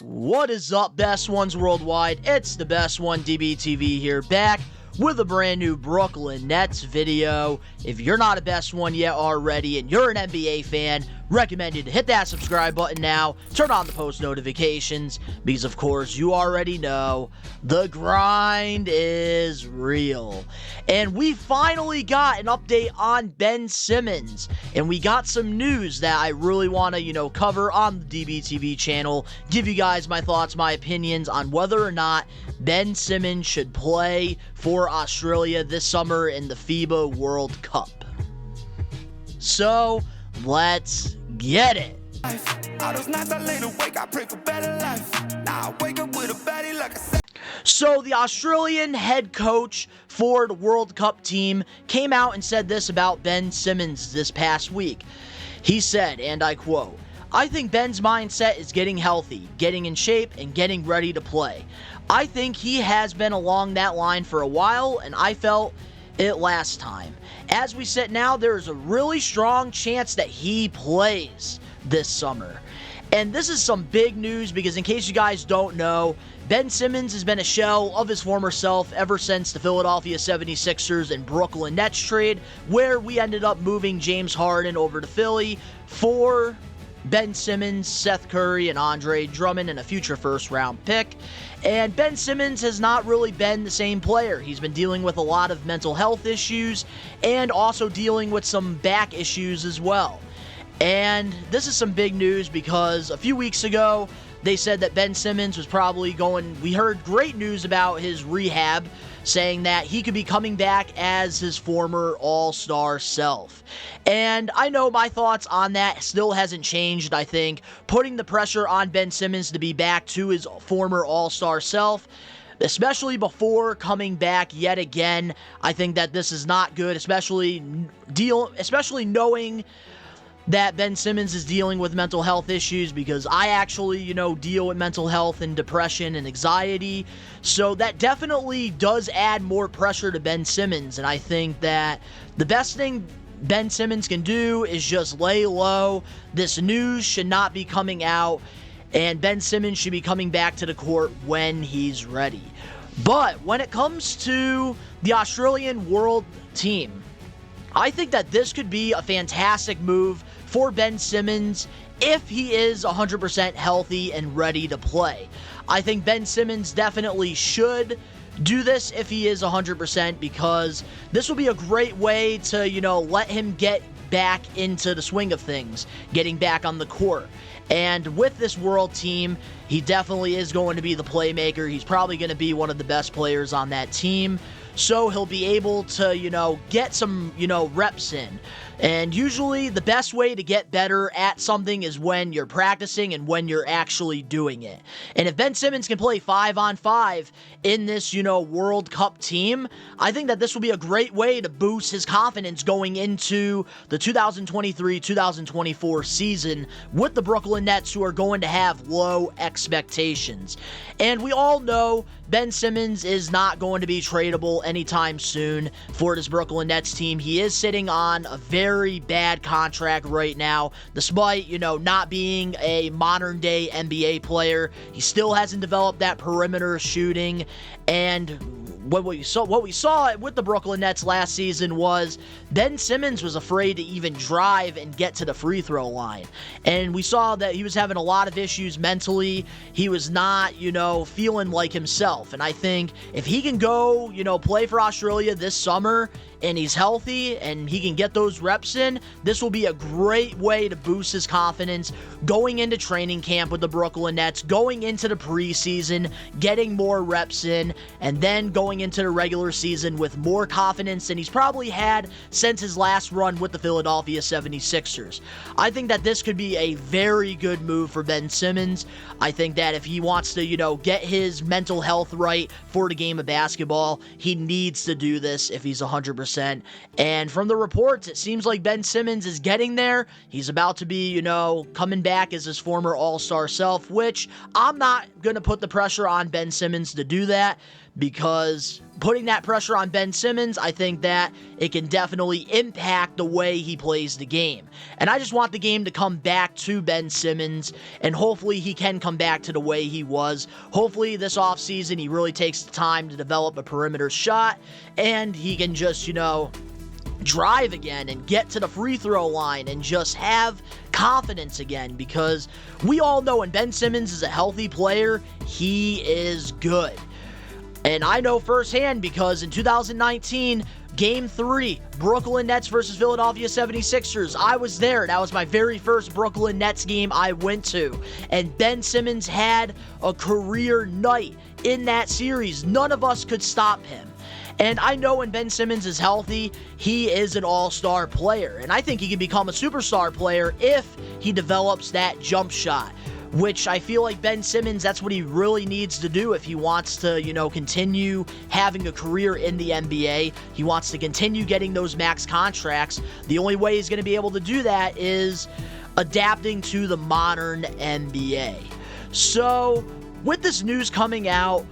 What is up, best ones worldwide? It's the best one DBTV here, back with a brand new Brooklyn Nets video. If you're not a best one yet already and you're an NBA fan, recommended to hit that subscribe button now, turn on the post notifications, because of course you already know the grind is real. And we finally got an update on Ben Simmons, and we got some news that I really want to, cover on the DBTV channel, give you guys my thoughts, my opinions on whether or not Ben Simmons should play for Australia this summer in the FIBA World Cup. So, let's get it. So the Australian head coach for the World Cup team came out and said this about Ben Simmons this past week. He said, and I quote, "I think Ben's mindset is getting healthy, getting in shape, and getting ready to play. I think he has been along that line for a while, and I felt it last time. As we sit now, there is a really strong chance that he plays this summer." And this is some big news because, in case you guys don't know, Ben Simmons has been a shell of his former self ever since the Philadelphia 76ers and Brooklyn Nets trade, where we ended up moving James Harden over to Philly for Ben Simmons, Seth Curry, and Andre Drummond, and a future first-round pick. And Ben Simmons has not really been the same player. He's been dealing with a lot of mental health issues and also dealing with some back issues as well. And this is some big news because a few weeks ago, they said that Ben Simmons was probably we heard great news about his rehab, saying that he could be coming back as his former all-star self. And I know my thoughts on that still hasn't changed. I think putting the pressure on Ben Simmons to be back to his former all-star self, especially before coming back yet again, I think that this is not good, especially knowing that Ben Simmons is dealing with mental health issues, because I actually, deal with mental health and depression and anxiety. So that definitely does add more pressure to Ben Simmons. And I think that the best thing Ben Simmons can do is just lay low. This news should not be coming out, and Ben Simmons should be coming back to the court when he's ready. But when it comes to the Australian world team, I think that this could be a fantastic move for Ben Simmons if he is 100% healthy and ready to play. I think Ben Simmons definitely should do this if he is 100%, because this will be a great way to, let him get back into the swing of things, getting back on the court. And with this world team, he definitely is going to be the playmaker. He's probably going to be one of the best players on that team. So he'll be able to, get some, reps in. And usually the best way to get better at something is when you're practicing and when you're actually doing it. And if Ben Simmons can play 5-on-5 in this, World Cup team, I think that this will be a great way to boost his confidence going into the 2023-2024 season with the Brooklyn Nets, who are going to have low expectations. And we all know Ben Simmons is not going to be tradable anytime soon for this Brooklyn Nets team. He is sitting on a very bad contract right now, despite, not being a modern-day NBA player. He still hasn't developed that perimeter shooting, and what we saw with the Brooklyn Nets last season was Ben Simmons was afraid to even drive and get to the free throw line. And we saw that he was having a lot of issues mentally. He was not, feeling like himself. And I think if he can go, play for Australia this summer and he's healthy and he can get those reps in, this will be a great way to boost his confidence going into training camp with the Brooklyn Nets, going into the preseason, getting more reps in, and then going into the regular season with more confidence than he's probably had since his last run with the Philadelphia 76ers. I think that this could be a very good move for Ben Simmons. I think that if he wants to, get his mental health right for the game of basketball, he needs to do this if he's 100%. And from the reports, it seems like Ben Simmons is getting there. He's about to be, coming back as his former all-star self, which I'm not going to put the pressure on Ben Simmons to do that. because putting that pressure on Ben Simmons, I think that it can definitely impact the way he plays the game. And I just want the game to come back to Ben Simmons, and hopefully he can come back to the way he was. Hopefully this offseason he really takes the time to develop a perimeter shot, and he can just, drive again and get to the free throw line and just have confidence again, because we all know when Ben Simmons is a healthy player, he is good. And I know firsthand because in 2019, Game 3, Brooklyn Nets versus Philadelphia 76ers, I was there. That was my very first Brooklyn Nets game I went to. And Ben Simmons had a career night in that series. None of us could stop him. And I know when Ben Simmons is healthy, he is an all-star player. And I think he can become a superstar player if he develops that jump shot, which I feel like Ben Simmons, that's what he really needs to do if he wants to, continue having a career in the NBA. He wants to continue getting those max contracts. The only way he's going to be able to do that is adapting to the modern NBA. So, with this news coming out,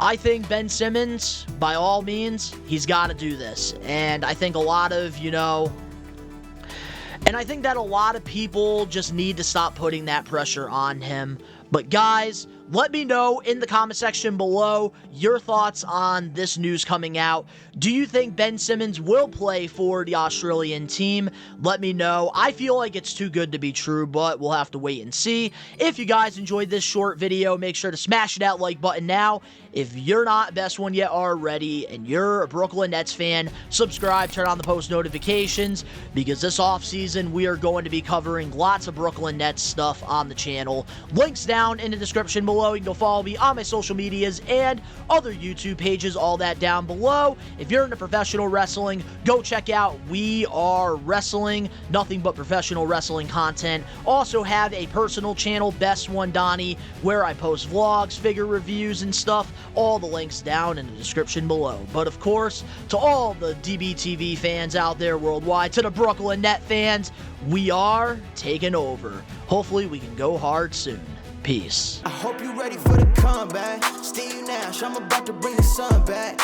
I think Ben Simmons, by all means, he's got to do this. And I think a lot of, and I think that a lot of people just need to stop putting that pressure on him. But guys, let me know in the comment section below your thoughts on this news coming out. Do you think Ben Simmons will play for the Australian team? Let me know. I feel like it's too good to be true, but we'll have to wait and see. If you guys enjoyed this short video, make sure to smash that like button now. If you're not Best One Yet already and you're a Brooklyn Nets fan, subscribe, turn on the post notifications, because this offseason we are going to be covering lots of Brooklyn Nets stuff on the channel. Links down in the description below. You can go follow me on my social medias and other YouTube pages, all that down below. If you're into professional wrestling, go check out We Are Wrestling, nothing but professional wrestling content. Also have a personal channel, Best One Donnie, where I post vlogs, figure reviews, and stuff. All the links down in the description below. But of course, to all the DBTV fans out there worldwide, to the Brooklyn Net fans, we are taking over. Hopefully we can go hard soon. Peace. I hope you're ready for the comeback. Steve Nash, I'm about to bring the sun back.